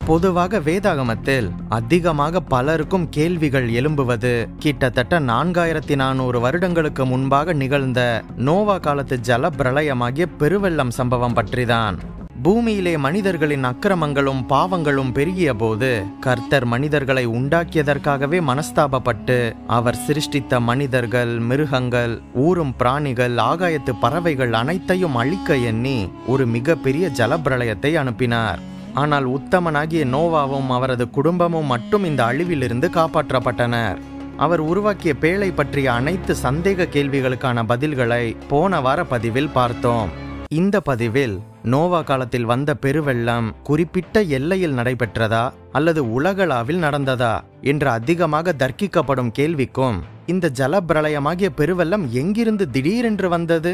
பொதுவாக வேதாகமத்தில் அதிகமாக பலருக்கும் கேள்விகள் எழும்புவது கிட்டத்தட்ட 4400 வருடங்களுக்கு முன்பாக நிகழ்ந்த நோவா காலத்து ஜல பிரளயமாகிய பெருவெள்ளம் சம்பவம் பற்றிதான். பூமியிலே மனிதர்களின் அக்கிரமங்களும் பாவங்களும் பெருகிய போது கர்த்தர் மனிதர்களை உண்டாக்கியதற்காகவே மனஸ்தாபப்பட்டு அவர் சிருஷ்டித்த மனிதர்கள், மிருகங்கள், ஊரும் பிராணிகள், ஆகாயத்து பறவைகள் அனைத்தையும் அழிக்க எண்ணி ஒரு மிகப்பெரிய ஜலப்பிரளயத்தை அனுப்பினார். ஆனால் உத்தமனாகிய நோவாவும் அவரது குடும்பமும் மட்டும் இந்த அழிவிலிருந்து காப்பாற்றப்பட்டனர். அவர் உருவாக்கிய பேழை பற்றிய அனைத்து சந்தேக கேள்விகளுக்கான பதில்களை போன வார பதிவில் பார்த்தோம். இந்த பதிவில் நோவா காலத்தில் வந்த பெருவெள்ளம் குறிப்பிட்ட எல்லையில் நடைபெற்றதா அல்லது உலகளாவில் நடந்ததா என்று அதிகமாக தர்க்கிக்கப்படும் கேள்விக்கும், இந்த ஜலப்பிரளயமாகிய பெருவெள்ளம் எங்கிருந்து திடீரென்று வந்தது,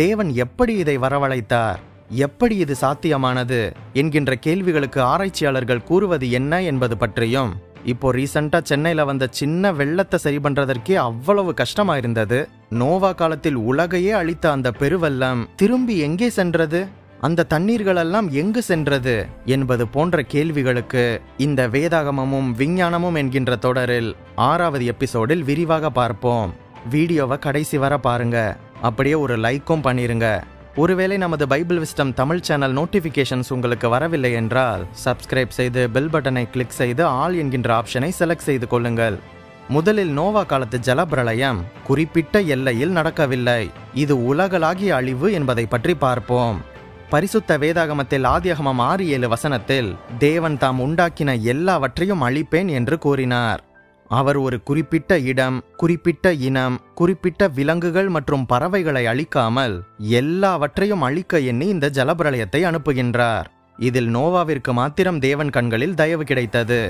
தேவன் எப்படி இதை வரவழைத்தார், எப்படி இது சாத்தியமானது என்கின்ற கேள்விகளுக்கு ஆராய்ச்சியாளர்கள் கூறுவது என்ன என்பது பற்றியும், இப்போ ரீசெண்டா சென்னையில வந்த சின்ன வெள்ளத்தை சரி பண்றதற்கே அவ்வளவு கஷ்டமா இருந்தது, நோவா காலத்தில் உலகையே அழித்த அந்த பெருவெள்ளம் திரும்பி எங்கே சென்றது, அந்த தண்ணீர்களெல்லாம் எங்கு சென்றது என்பது போன்ற கேள்விகளுக்கு இந்த வேதாகமமும் விஞ்ஞானமும் என்கின்ற தொடரில் 6வது எபிசோடில் விரிவாக பார்ப்போம். வீடியோவை கடைசி வர பாருங்க, அப்படியே ஒரு லைக்கும் பண்ணிருங்க. ஒருவேளை நமது Bible wisdom Tamil channel notifications உங்களுக்கு வரவில்லை என்றால் சப்ஸ்கிரைப் செய்து பெல் பட்டனை கிளிக் செய்து ஆல் என்கின்ற ஆப்ஷனை செலக்ட் செய்து கொள்ளுங்கள். முதலில் நோவா காலத்து ஜலப்பிரளயம் குறிப்பிட்ட எல்லையில் நடக்கவில்லை, இது உலகளாகிய அழிவு என்பதை பற்றி பார்ப்போம். பரிசுத்த வேதாகமத்தில் ஆதியாகமம் 6:7 வசனத்தில் தேவன் தாம் உண்டாக்கின எல்லாவற்றையும் அழிப்பேன் என்று கூறினார். அவர் ஒரு குறிப்பிட்ட இடம், குறிப்பிட்ட இனம், குறிப்பிட்ட விலங்குகள் மற்றும் பறவைகளை அழிக்காமல் எல்லாவற்றையும் அழிக்க எண்ணி இந்த ஜலப்பிரளயத்தை அனுப்புகின்றார். இதில் நோவாவிற்கு மாத்திரம் தேவன் கண்களில் தயவு கிடைத்தது.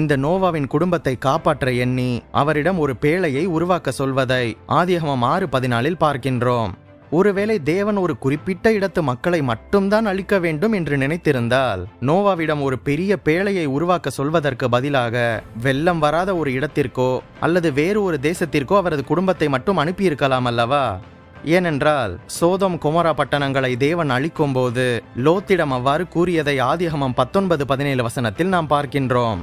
இந்த நோவாவின் குடும்பத்தை காப்பாற்ற எண்ணி அவரிடம் ஒரு பேழையை உருவாக்க சொல்வதை ஆதியாகமம் 6:14 பார்க்கின்றோம். ஒருவேளை தேவன் ஒரு குறிப்பிட்ட இடத்து மக்களை மட்டும்தான் அழிக்க வேண்டும் என்று நினைத்திருந்தால் நோவாவிடம் ஒரு பெரிய பேழையை உருவாக்க சொல்வதற்கு பதிலாக வெள்ளம் வராத ஒரு இடத்திற்கோ அல்லது வேறு ஒரு தேசத்திற்கோ அவரது குடும்பத்தை மட்டும் அனுப்பியிருக்கலாம் அல்லவா? ஏனென்றால் சோதோம் கொமோரா பட்டணங்களை தேவன் அழிக்கும் போது லோத்திடம் அவ்வாறு கூறியதை ஆதியாகமம் 19:17 வசனத்தில் நாம் பார்க்கின்றோம்.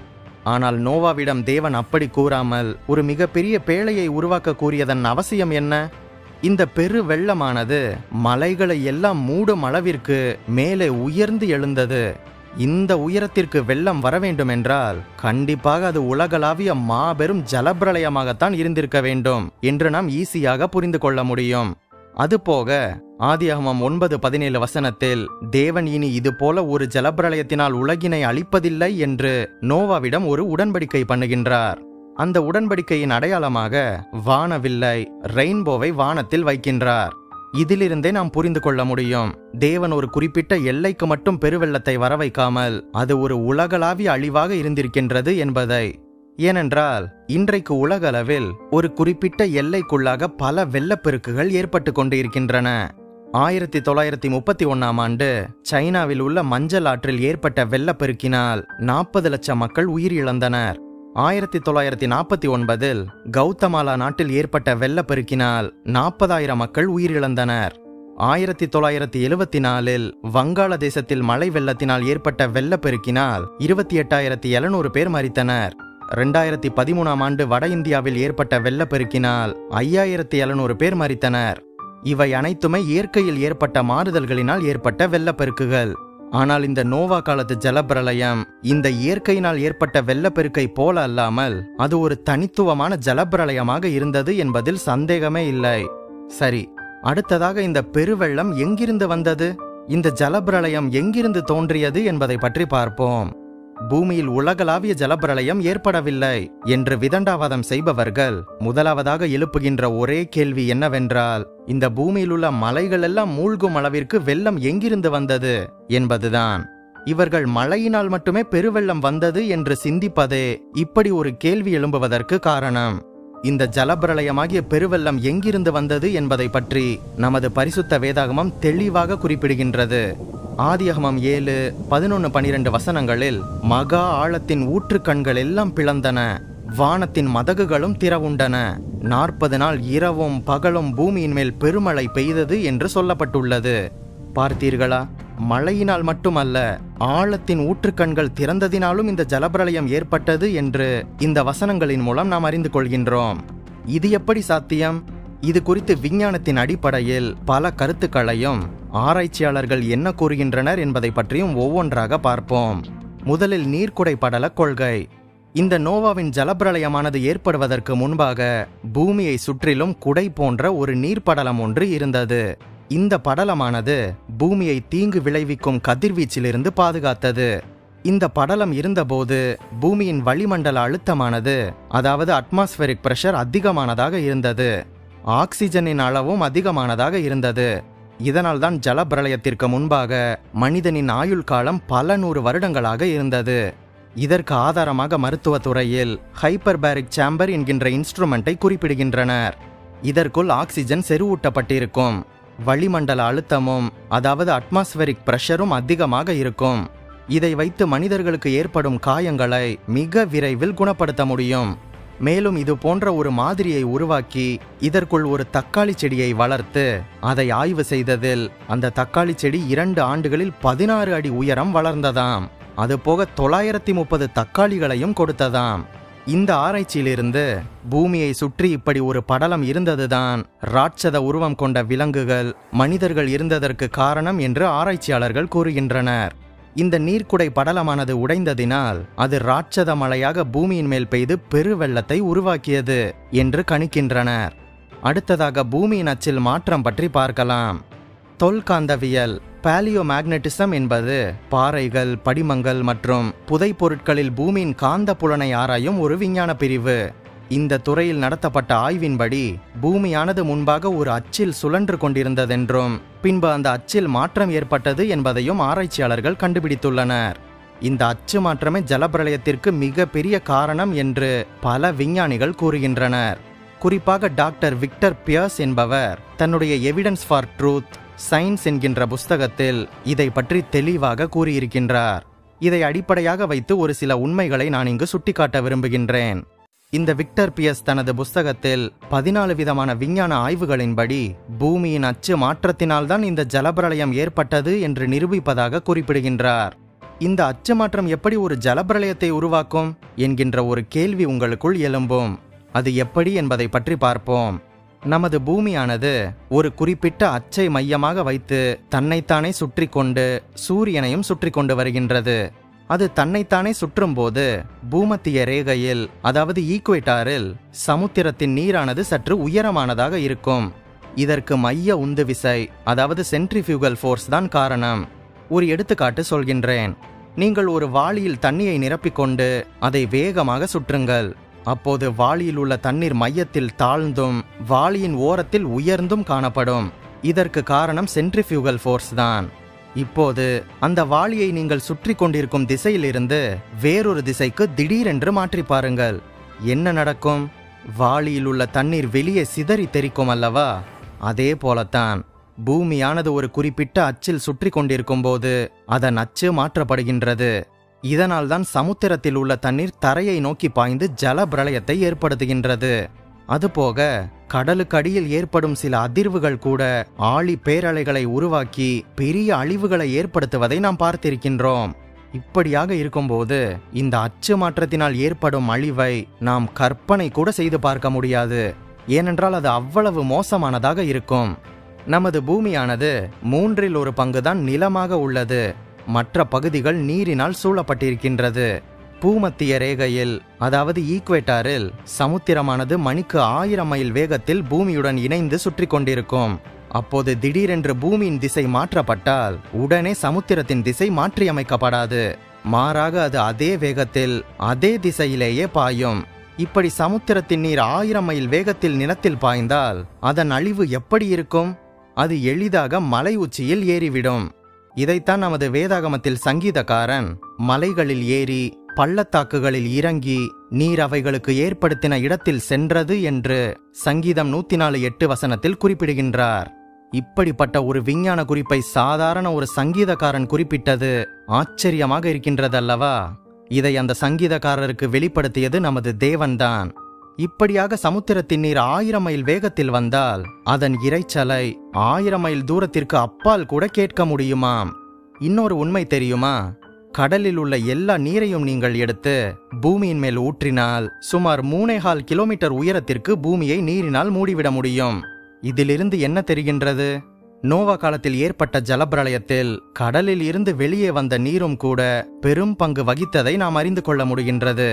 ஆனால் நோவாவிடம் தேவன் அப்படி கூறாமல் ஒரு மிகப்பெரிய பேழையை உருவாக்க கூறியதன் அவசியம் என்ன? இந்த பெரு வெள்ளமானது மலைகளை எல்லாம் மூடும் அளவிற்கு மேலே உயர்ந்து எழுந்தது. இந்த உயரத்திற்கு வெள்ளம் வர வேண்டும் என்றால் கண்டிப்பாக அது உலகளாவிய மாபெரும் ஜலப்பிரளயமாகத்தான் இருந்திருக்க வேண்டும் என்று நாம் ஈஸியாக புரிந்து கொள்ள முடியும். அதுபோக ஆதியாகமம் 9:17 வசனத்தில் தேவன் இனி இது போல ஒரு ஜலப்பிரளயத்தினால் உலகினை அழிப்பதில்லை என்று நோவாவிடம் ஒரு உடன்படிக்கை பண்ணுகின்றார். அந்த உடன்படிக்கையின் அடையாளமாக வானவில்லை, ரெயின்போவை வானத்தில் வைக்கின்றார். இதிலிருந்தே நாம் புரிந்து கொள்ள முடியும், தேவன் ஒரு குறிப்பிட்ட எல்லைக்கு மட்டும் பெருவெள்ளத்தை வரவைக்காமல் அது ஒரு உலகளாவிய அழிவாக இருந்திருக்கின்றது என்பதை. ஏனென்றால் இன்றைக்கு உலகளவில் ஒரு குறிப்பிட்ட எல்லைக்குள்ளாக பல வெள்ளப்பெருக்குகள் ஏற்பட்டு கொண்டு இருக்கின்றன. 1931ஆம் ஆண்டு சைனாவில் உள்ள மஞ்சள் ஆற்றில் ஏற்பட்ட வெள்ளப்பெருக்கினால் 40 லட்சம் மக்கள் உயிரிழந்தனர். 1949இல் கௌதமாலா நாட்டில் ஏற்பட்ட வெள்ளப்பெருக்கினால் 40,000 மக்கள் உயிரிழந்தனர். 1974இல் வங்காளதேசத்தில் மழை வெள்ளத்தினால் ஏற்பட்ட வெள்ளப்பெருக்கினால் 28,700 பேர் மரித்தனர். 2013ஆம் ஆண்டு வட இந்தியாவில் ஏற்பட்ட வெள்ளப்பெருக்கினால் 5,700 பேர் மரித்தனர். இவை அனைத்துமே இயற்கையில் ஏற்பட்ட மாறுதல்களினால் ஏற்பட்ட வெள்ளப்பெருக்குகள். ஆனால் இந்த நோவா காலத்து ஜலப்பிரளயம் இந்த இயற்கையினால் ஏற்பட்ட வெள்ளப்பெருக்கை போல அல்லாமல் அது ஒரு தனித்துவமான ஜலப்பிரளயமாக இருந்தது என்பதில் சந்தேகமே இல்லை. சரி, அடுத்ததாக இந்த பெருவெள்ளம் எங்கிருந்து வந்தது, இந்த ஜலப்பிரளயம் எங்கிருந்து தோன்றியது என்பதை பற்றி பார்ப்போம். பூமியில் உலகளாவிய ஜலப்பிரளயம் ஏற்படவில்லை என்று விதண்டாவாதம் செய்பவர்கள் முதலாவதாக எழுப்புகின்ற ஒரே கேள்வி என்னவென்றால், இந்த பூமியில் உள்ள மலைகள் எல்லாம் மூழ்கும் அளவிற்கு வெள்ளம் எங்கிருந்து வந்தது என்பதுதான். இவர்கள் மழையினால் மட்டுமே பெருவெள்ளம் வந்தது என்று சிந்திப்பதே இப்படி ஒரு கேள்வி எழும்புவதற்கு காரணம். இந்த ஜலப்பிரளயமாகிய பெருவெள்ளம் எங்கிருந்து வந்தது என்பதை பற்றி நமது பரிசுத்த வேதாகமம் தெளிவாக குறிப்பிடுகின்றது. ஆதியாகமம் 7, 11, 12 வசனங்களில் மகா ஆழத்தின் ஊற்றுக்கண்கள் எல்லாம் பிளந்தன, வானத்தின் மதகுகளும் திறவுண்டன, 40 நாள் இரவும் பகலும் பூமியின் மேல் பெருமழை பெய்தது என்று சொல்லப்பட்டுள்ளது. பார்த்தீர்களா? மழையினால் மட்டுமல்ல, ஆழத்தின் ஊற்றுக்கண்கள் திறந்ததினாலும் இந்த ஜலப்பிரளயம் ஏற்பட்டது என்று இந்த வசனங்களின் மூலம் நாம் அறிந்து கொள்கின்றோம். இது எப்படி சாத்தியம்? இது குறித்து விஞ்ஞானத்தின் அடிப்படையில் பல கருத்துக்களையும் ஆராய்ச்சியாளர்கள் என்ன கூறுகின்றனர் என்பதை பற்றியும் ஒவ்வொன்றாக பார்ப்போம். முதலில் நீர்க்குடை படல கொள்கை. இந்த நோவாவின் ஜலப்பிரளயமானது ஏற்படுவதற்கு முன்பாக பூமியை சுற்றிலும் குடை போன்ற ஒரு நீர்ப்படலம் ஒன்று இருந்தது. இந்த படலமானது பூமியை தீங்கு விளைவிக்கும் கதிர்வீச்சிலிருந்து பாதுகாத்தது. இந்த படலம் இருந்தபோது பூமியின் வளிமண்டல அழுத்தமானது, அதாவது அட்மாஸ்பெரிக் பிரஷர் அதிகமானதாக இருந்தது. ஆக்சிஜனின் அளவும் அதிகமானதாக இருந்தது. இதனால்தான் ஜலப்பிரளயத்திற்கு முன்பாக மனிதனின் ஆயுள் காலம் பல 100 வருடங்களாக இருந்தது. இதற்கு ஆதாரமாக மருத்துவத்துறையில் ஹைப்பர்பேரிக் சேம்பர் என்கின்ற இன்ஸ்ட்ருமெண்ட்டை குறிப்பிடுகின்றனர். இதற்குள் ஆக்சிஜன் செறிவூட்டப்பட்டிருக்கும். வளிமண்டல அழுத்தமும், அதாவது அட்மாஸ்பெரிக் பிரஷரும் அதிகமாக இருக்கும். இதை வைத்து மனிதர்களுக்கு ஏற்படும் காயங்களை மிக விரைவில் குணப்படுத்த முடியும். மேலும் இது போன்ற ஒரு மாதிரியை உருவாக்கி இதற்குள் ஒரு தக்காளி செடியை வளர்த்து அதை ஆய்வு செய்ததில் அந்த தக்காளி செடி 2 ஆண்டுகளில் 16 அடி உயரம் வளர்ந்ததாம். அதுபோக 930 தக்காளிகளையும் கொடுத்ததாம். இந்த ஆராய்ச்சியிலிருந்து பூமியை சுற்றி இப்படி ஒரு படலம் இருந்ததுதான் ராட்சத உருவம் கொண்ட விலங்குகள், மனிதர்கள் இருந்ததற்கு காரணம் என்று ஆராய்ச்சியாளர்கள் கூறுகின்றனர். இந்த நீர்க்குடை படலமானது உடைந்ததினால் அது ராட்சத மழையாக பூமியின் மேல் பெய்து பெருவெள்ளத்தை உருவாக்கியது என்று கணிக்கின்றனர். அடுத்ததாக பூமியின் அச்சில் மாற்றம் பற்றி பார்க்கலாம். தொல்காந்தவியல் பாலியோ மேக்னட்டிசம் என்பது பாறைகள், படிமங்கள் மற்றும் புதை பொருட்களில் பூமியின் காந்த புலனை ஆராயும் ஒரு விஞ்ஞான பிரிவு. இந்த துறையில் நடத்தப்பட்ட ஆய்வின்படி பூமியானது முன்பாக ஒரு அச்சில் சுழன்று கொண்டிருந்ததென்றும் பின்பு அந்த அச்சில் மாற்றம் ஏற்பட்டது என்பதையும் ஆராய்ச்சியாளர்கள் கண்டுபிடித்துள்ளனர். இந்த அச்சு மாற்றமே ஜலப்பிரளயத்திற்கு மிக பெரிய காரணம் என்று பல விஞ்ஞானிகள் கூறுகின்றனர். குறிப்பாக டாக்டர் விக்டர் பியர்ஸ் என்பவர் தன்னுடைய எவிடன்ஸ் ஃபார் ட்ரூத் சயின்ஸ் என்கின்ற புஸ்தகத்தில் இதை பற்றி தெளிவாக கூறியிருக்கின்றார். இதை அடிப்படையாக வைத்து ஒரு சில உண்மைகளை நான் இங்கு சுட்டிக்காட்ட விரும்புகின்றேன். இந்த விக்டர் பியர்ஸ் தனது புஸ்தகத்தில் 14 விதமான விஞ்ஞான ஆய்வுகளின்படி பூமியின் அச்சு மாற்றத்தினால்தான் இந்த ஜலப்பிரளயம் ஏற்பட்டது என்று நிரூபிப்பதாக குறிப்பிடுகின்றார். இந்த அச்சு மாற்றம் எப்படி ஒரு ஜலப்பிரளயத்தை உருவாக்கும் என்கின்ற ஒரு கேள்வி உங்களுக்குள் எழும்பும். அது எப்படி என்பதை பற்றி பார்ப்போம். நமது பூமியானது ஒரு குறிப்பிட்ட அச்சை மையமாக வைத்து தன்னைத்தானே சுற்றி கொண்டு சூரியனையும் சுற்றி கொண்டு வருகின்றது. அது தன்னைத்தானே சுற்றும் போது பூமத்திய ரேகையில், அதாவது ஈக்குவேட்டாரில் சமுத்திரத்தின் நீரானது சற்று உயரமானதாக இருக்கும். இதற்கு மைய உந்து விசை, அதாவது சென்ட்ரிஃபியூகல் ஃபோர்ஸ் தான் காரணம். ஒரு எடுத்துக்காட்டு சொல்கின்றேன். நீங்கள் ஒரு வாளியில் தண்ணியை நிரப்பிக்கொண்டு அதை வேகமாக சுற்றுங்கள். அப்போது வாளியில் உள்ள தண்ணீர் மையத்தில் தாழ்ந்தும் வாளியின் ஓரத்தில் உயர்ந்தும் காணப்படும். இதற்கு காரணம் சென்ட்ரிஃபியூகல் ஃபோர்ஸ் தான். இப்போது அந்த வாளியை நீங்கள் சுற்றி கொண்டிருக்கும் திசையிலிருந்து வேறொரு திசைக்கு திடீரென்று மாற்றி பாருங்கள். என்ன நடக்கும்? வாளியில் உள்ள தண்ணீர் வெளியே சிதறி தெரிக்கும் அல்லவா? அதே போலத்தான் பூமியானது ஒரு குறிப்பிட்ட அச்சில் சுற்றி கொண்டிருக்கும் போது அதன் அச்சு மாற்றப்படுகின்றது. இதனால்தான் சமுத்திரத்தில் உள்ள தண்ணீர் தரையை நோக்கி பாய்ந்து ஜலப்பிரளயத்தை ஏற்படுத்துகின்றது. அதுபோக கடலுக்கு அடியில் ஏற்படும் சில அதிர்வுகள் கூட ஆழி பேரலைகளை உருவாக்கி பெரிய அழிவுகளை ஏற்படுத்துவதை நாம் பார்த்திருக்கின்றோம். இப்படியாக இருக்கும்போது இந்த அச்சு மாற்றத்தினால் ஏற்படும் அழிவை நாம் கற்பனை கூட செய்து பார்க்க முடியாது. ஏனென்றால் அது அவ்வளவு மோசமானதாக இருக்கும். நமது பூமியானது 1/3 பங்குதான் நிலமாக உள்ளது. மற்ற பகுதிகள் நீரினால் சூழப்பட்டிருக்கின்றது. பூமத்திய ரேகையில், அதாவது ஈக்குவேட்டாரில் சமுத்திரமானது மணிக்கு 1000 மைல் வேகத்தில் பூமியுடன் இணைந்து சுற்றி கொண்டிருக்கும். அப்போது திடீரென்று பூமியின் திசை மாற்றப்பட்டால் உடனே சமுத்திரத்தின் திசை மாற்றியமைக்கப்படாது. மாறாக அது அதே வேகத்தில் அதே திசையிலேயே பாயும். இப்படி சமுத்திரத்தின் நீர் 1000 மைல் வேகத்தில் நிலத்தில் பாய்ந்தால் அதன் அழிவு எப்படி இருக்கும்? அது எளிதாக மலை உச்சியில் ஏறிவிடும். இதைத்தான் நமது வேதாகமத்தில் சங்கீதக்காரன் மலைகளில் ஏறி பள்ளத்தாக்குகளில் இறங்கி நீர் அவைகளுக்கு ஏற்படுத்தின இடத்தில் சென்றது என்று சங்கீதம் 104:8 வசனத்தில் குறிப்பிடுகின்றார். இப்படிப்பட்ட ஒரு விஞ்ஞான குறிப்பை சாதாரண ஒரு சங்கீதக்காரன் குறிப்பிட்டது ஆச்சரியமாக இருக்கின்றதல்லவா? இதை அந்த சங்கீதக்காரருக்கு வெளிப்படுத்தியது நமது தேவன்தான். இப்படியாக சமுத்திரத்தின் நீர் 1000 மைல் வேகத்தில் வந்தால் அதன் இரைச்சலை 1000 மைல் தூரத்திற்கு அப்பால் கூட கேட்க முடியுமாம். இன்னொரு உண்மை தெரியுமா? கடலில் உள்ள எல்லா நீரையும் நீங்கள் எடுத்து பூமியின் மேல் ஊற்றினால் சுமார் 3.25 கிலோமீட்டர் உயரத்திற்கு பூமியை நீரினால் மூடிவிட முடியும். இதிலிருந்து என்ன தெரிகின்றது? நோவா காலத்தில் ஏற்பட்ட ஜலப்பிரளயத்தில் கடலில் இருந்து வெளியே வந்த நீரும் கூட பெரும் பங்கு வகித்ததை நாம் அறிந்து கொள்ள முடிகின்றது.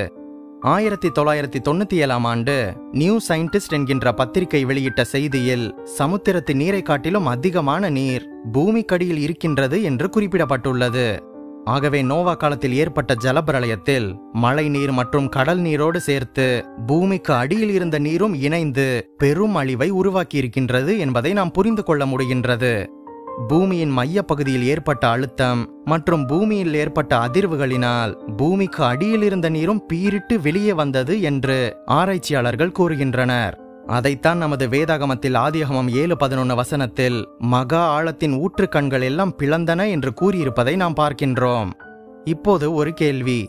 1997ஆம் ஆண்டு நியூ சயின்டிஸ்ட் என்கின்ற பத்திரிகை வெளியிட்ட செய்தியில் சமுத்திரத்து நீரை காட்டிலும் அதிகமான நீர் பூமிக்கடியில் இருக்கின்றது என்று குறிப்பிடப்பட்டுள்ளது. ஆகவே நோவா காலத்தில் ஏற்பட்ட ஜலப்பிரளயத்தில் மழை நீர் மற்றும் கடல் நீரோடு சேர்த்து பூமிக்கு அடியில் இருந்த நீரும் இணைந்து பெரும் அழிவை உருவாக்கி இருக்கின்றது என்பதை நாம் புரிந்து கொள்ள முடிகின்றது. பூமியின் மைய பகுதியில் ஏற்பட்ட அழுத்தம் மற்றும் பூமியில் ஏற்பட்ட அதிர்வுகளினால் பூமிக்கு அடியில் இருந்த நீரும் பீரிட்டு வெளியே வந்தது என்று ஆராய்ச்சியாளர்கள் கூறுகின்றனர். அதைத்தான் நமது வேதாகமத்தில் ஆதியாகமம் 7:11 வசனத்தில் மகா ஆழத்தின் ஊற்றுக்கண்கள் எல்லாம் பிளந்தன என்று கூறியிருப்பதை நாம் பார்க்கின்றோம். இப்போது ஒரு கேள்வி,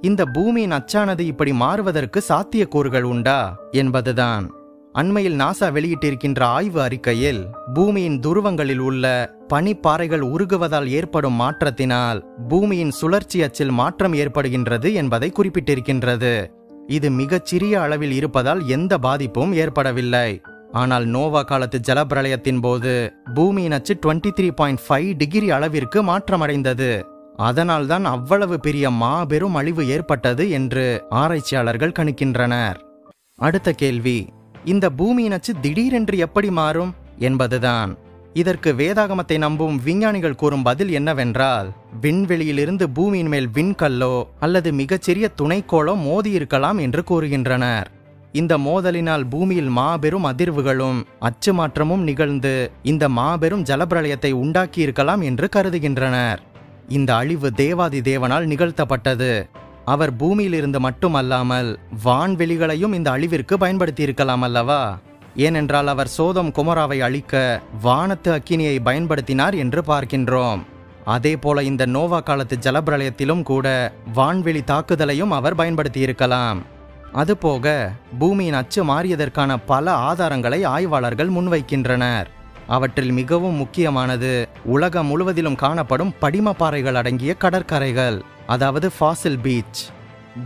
இந்த பூமியின் அச்சானது இப்படி மாறுவதற்கு சாத்தியக்கூறுகள் உண்டா என்பதுதான். அண்மையில் நாசா வெளியிட்டிருக்கின்ற ஆய்வு அறிக்கையில் பூமியின் துருவங்களில் உள்ள பனிப்பாறைகள் உருகுவதால் ஏற்படும் மாற்றத்தினால் பூமியின் சுழற்சி அச்சில் மாற்றம் ஏற்படுகின்றது என்பதை குறிப்பிட்டிருக்கின்றது. இது மிகச்சிறிய அளவில் இருப்பதால் எந்த பாதிப்பும் ஏற்படவில்லை. ஆனால் நோவா காலத்து ஜலப்பிரளயத்தின் போது பூமியின் அச்சு 23.5 டிகிரி அளவிற்கு மாற்றமடைந்தது. அதனால்தான் அவ்வளவு பெரிய மாபெரும் அழிவு ஏற்பட்டது என்று ஆராய்ச்சியாளர்கள் கணிக்கின்றனர். அடுத்த கேள்வி, இந்த பூமியின் அச்சு திடீரென்று எப்படி மாறும் என்பதுதான். இதற்கு வேதாகமத்தை நம்பும் விஞ்ஞானிகள் கூறும் பதில் என்னவென்றால், விண்வெளியிலிருந்து பூமியின் மேல் விண்கல்லோ அல்லது மிகச்சிறிய துணைக்கோளோ மோதி இருக்கலாம் என்று கூறுகின்றனர். இந்த மோதலினால் பூமியில் மாபெரும் அதிர்வுகளும் அச்சு மாற்றமும் நிகழ்ந்து இந்த மாபெரும் ஜலப்பிரளயத்தை உண்டாக்கி இருக்கலாம் என்று கருதுகின்றனர். இந்த அழிவு தேவாதி தேவனால் நிகழ்த்தப்பட்டது. அவர் பூமியிலிருந்து மட்டுமல்லாமல் வான்வெளிகளையும் இந்த அழிவிற்கு பயன்படுத்தி இருக்கலாம் அல்லவா? ஏனென்றால் அவர் சோதோம் கொமோராவை அழிக்க வானத்து அக்கினியை பயன்படுத்தினார் என்று பார்க்கின்றோம். அதே போல இந்த நோவா காலத்து ஜலப்பிரளயத்திலும் கூட வான்வெளி தாக்குதலையும் அவர் பயன்படுத்தி இருக்கலாம். அதுபோக பூமியின் அச்சு மாறியதற்கான பல ஆதாரங்களை ஆய்வாளர்கள் முன்வைக்கின்றனர். அவற்றில் மிகவும் முக்கியமானது உலகம் முழுவதிலும் காணப்படும் படிமப்பாறைகள் அடங்கிய கடற்கரைகள், அதாவது ஃபாசில் பீச்.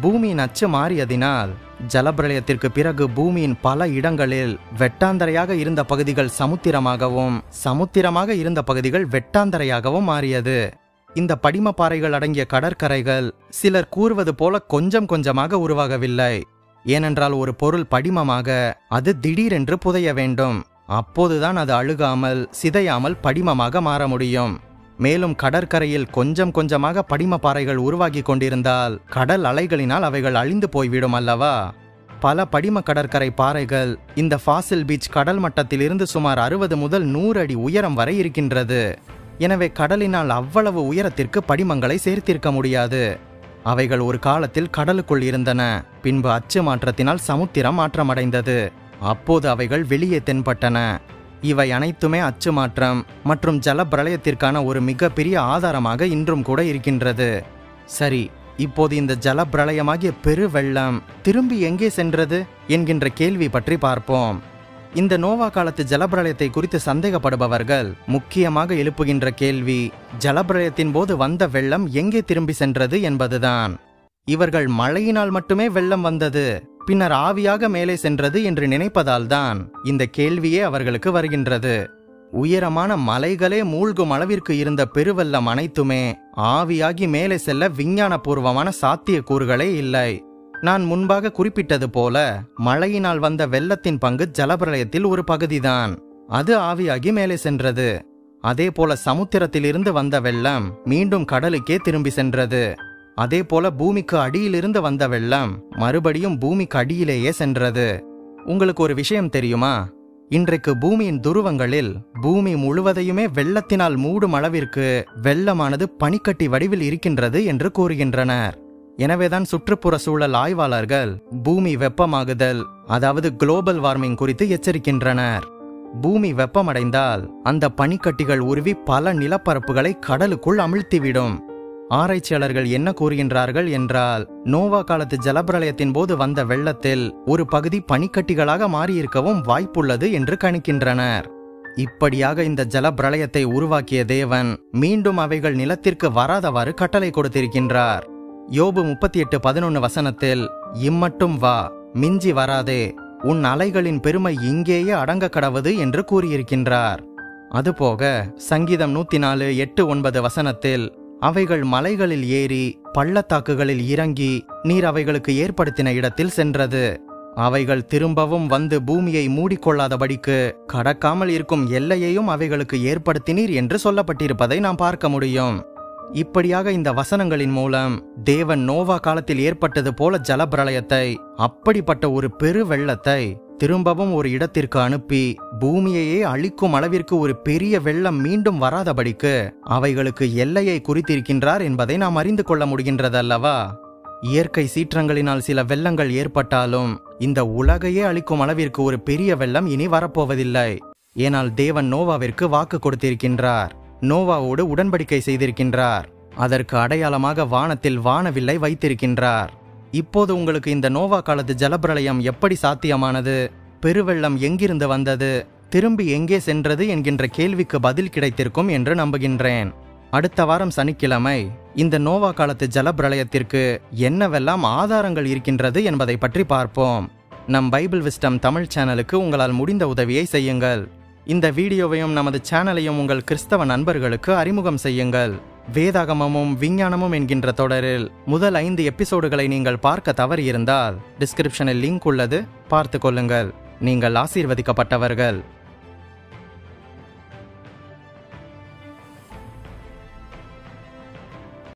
பூமியின் அச்சு மாறியதினால் ஜலப்பிரளயத்திற்கு பிறகு பூமியின் பல இடங்களில் வெட்டாந்தரையாக இருந்த பகுதிகள் சமுத்திரமாகவும் சமுத்திரமாக இருந்த பகுதிகள் வெட்டாந்தரையாகவும் மாறியது. இந்த படிமப்பாறைகள் அடங்கிய கடற்கரைகள் சிலர் கூறுவது போல கொஞ்சம் கொஞ்சமாக உருவாகவில்லை. ஏனென்றால் ஒரு பொருள் படிமமாக அது திடீரென்று புதைய வேண்டும். அப்போதுதான் அது அழுகாமல் சிதையாமல் படிமமாக மாற முடியும். மேலும் கடற்கரையில் கொஞ்சம் கொஞ்சமாக படிமப்பாறைகள் உருவாகி கொண்டிருந்தால் கடல் அலைகளினால் அவைகள் அழிந்து போய்விடும் அல்லவா? பல படிம கடற்கரை பாறைகள் இந்த ஃபாசில் பீச் கடல் மட்டத்திலிருந்து சுமார் 60 முதல் 100 அடி உயரம் வரை இருக்கின்றது. எனவே கடலினால் அவ்வளவு உயரத்திற்கு படிமங்களை சேர்த்திருக்க முடியாது. அவைகள் ஒரு காலத்தில் கடலுக்குள் இருந்தன. பின்பு அச்சு மாற்றத்தினால் சமுத்திரம் மாற்றமடைந்தது. அப்போது அவைகள் வெளியே தென்பட்டன. இவை அனைத்துமே அச்சு மாற்றம் மற்றும் ஜலப்பிரளயத்திற்கான ஒரு மிகப்பெரிய ஆதாரமாக இன்றும் கூட இருக்கின்றது. சரி, இப்போது இந்த ஜலப்பிரளயமாகிய பெருவெள்ளம் திரும்பி எங்கே சென்றது என்கின்ற கேள்வி பற்றி பார்ப்போம். இந்த நோவா காலத்து ஜலப்பிரளயத்தை குறித்து சந்தேகப்படுபவர்கள் முக்கியமாக எழுப்புகின்ற கேள்வி, ஜலப்பிரளயத்தின் போது வந்த வெள்ளம் எங்கே திரும்பி சென்றது என்பதுதான். இவர்கள் மழையினால் மட்டுமே வெள்ளம் வந்தது, பின்னர் ஆவியாக மேலே சென்றது என்று நினைப்பதால் தான் இந்த கேள்வியே அவர்களுக்கு வருகின்றது. உயரமான மலைகளே மூழ்கும் அளவிற்கு இருந்த பெருவெள்ளம் அனைத்துமே ஆவியாகி மேலே செல்ல விஞ்ஞானபூர்வமான சாத்தியக்கூறுகளே இல்லை. நான் முன்பாக குறிப்பிட்டது போல மழையினால் வந்த வெள்ளத்தின் பங்கு ஜலப்பிரளயத்தில் ஒரு பகுதிதான். அது ஆவியாகி மேலே சென்றது. அதே போல சமுத்திரத்திலிருந்து வந்த வெள்ளம் மீண்டும் கடலுக்கே திரும்பி சென்றது. அதே போல பூமிக்கு அடியிலிருந்து வந்த வெள்ளம் மறுபடியும் பூமிக்கு அடியிலேயே சென்றது. உங்களுக்கு ஒரு விஷயம் தெரியுமா? இன்றைக்கு பூமியின் துருவங்களில் பூமி முழுவதையுமே வெள்ளத்தினால் மூடும் அளவிற்கு வெள்ளமானது பனிக்கட்டி வடிவில் இருக்கின்றது என்று கூறுகின்றனர். எனவேதான் சுற்றுப்புற சூழல் ஆய்வாளர்கள் பூமி வெப்பமாகுதல், அதாவது குளோபல் வார்மிங் குறித்து எச்சரிக்கின்றனர். பூமி வெப்பமடைந்தால் அந்த பனிக்கட்டிகள் உருவி பல நிலப்பரப்புகளை கடலுக்குள் அமிழ்த்திவிடும். ஆராய்ச்சியாளர்கள் என்ன கூறுகின்றார்கள் என்றால், நோவா காலத்து ஜலப்பிரளயத்தின் போது வந்த வெள்ளத்தில் ஒரு பகுதி பனிக்கட்டிகளாக மாறியிருக்கவும் வாய்ப்புள்ளது என்று கணிக்கின்றனர். இப்படியாக இந்த ஜல பிரளயத்தை உருவாக்கிய தேவன் மீண்டும் அவைகள் நிலத்திற்கு வராதவாறு கட்டளை கொடுத்திருக்கின்றார். யோபு 38:11 இம்மட்டும் வா, மிஞ்சி வராதே, உன் அலைகளின் பெருமை இங்கேயே அடங்க கடவது என்று கூறியிருக்கின்றார். அதுபோக சங்கீதம் 104:8-9 அவைகள் மலைகளில் ஏறி பள்ளத்தாக்குகளில் இறங்கி நீர் அவைகளுக்கு ஏற்படுத்தின இடத்தில் சென்றது. அவைகள் திரும்பவும் வந்து பூமியை மூடிக்கொள்ளாதபடிக்கு கடக்காமல் இருக்கும் எல்லையையும் அவைகளுக்கு ஏற்படுத்தினீர் என்று சொல்லப்பட்டிருப்பதை நாம் பார்க்க முடியும். இப்படியாக இந்த வசனங்களின் மூலம் தேவன் நோவா காலத்தில் ஏற்பட்டது போல ஜலப்பிரளயத்தை, அப்படிப்பட்ட ஒரு பெரு வெள்ளத்தை திரும்பவும் ஒரு இடத்திற்கு அனுப்பி பூமியையே அழிக்கும் அளவிற்கு ஒரு பெரிய வெள்ளம் மீண்டும் வராதபடிக்கு அவைகளுக்கு எல்லையை குறித்திருக்கின்றார் என்பதை நாம் அறிந்து கொள்ள முடிகின்றதல்லவா? இயற்கை சீற்றங்களினால் சில வெள்ளங்கள் ஏற்பட்டாலும் இந்த உலகையே அழிக்கும் அளவிற்கு ஒரு பெரிய வெள்ளம் இனி வரப்போவதில்லை. ஏனால் தேவன் நோவாவிற்கு வாக்கு கொடுத்திருக்கின்றார், நோவாவோடு உடன்படிக்கை செய்திருக்கின்றார். அதற்கு அடையாளமாக வானத்தில் வானவில்லை வைத்திருக்கின்றார். இப்போது உங்களுக்கு இந்த நோவா காலத்து ஜலப்பிரளயம் எப்படி சாத்தியமானது, பெருவெள்ளம் எங்கிருந்து வந்தது, திரும்பி எங்கே சென்றது என்கின்ற கேள்விக்கு பதில் கிடைத்திருக்கும் என்று நம்புகின்றேன். அடுத்த வாரம் சனிக்கிழமை இந்த நோவா காலத்து ஜலப்பிரளயத்திற்கு என்னவெல்லாம் ஆதாரங்கள் இருக்கின்றது என்பதை பற்றி பார்ப்போம். நம் பைபிள் விஸ்டம் தமிழ் சேனலுக்கு உங்களால் முடிந்த உதவியை செய்யுங்கள். இந்த வீடியோவையும் நமது சேனலையும் உங்கள் கிறிஸ்தவ நண்பர்களுக்கு அறிமுகம் செய்யுங்கள். வேதாகமமும் விஞ்ஞானமும் என்கின்ற தொடரில் முதல் 5 எபிசோடுகளை நீங்கள் பார்க்க தவறியிருந்தால் டிஸ்கிரிப்ஷனில் லிங்க் உள்ளது, பார்த்து கொள்ளுங்கள். நீங்கள் ஆசீர்வதிக்கப்பட்டவர்கள்.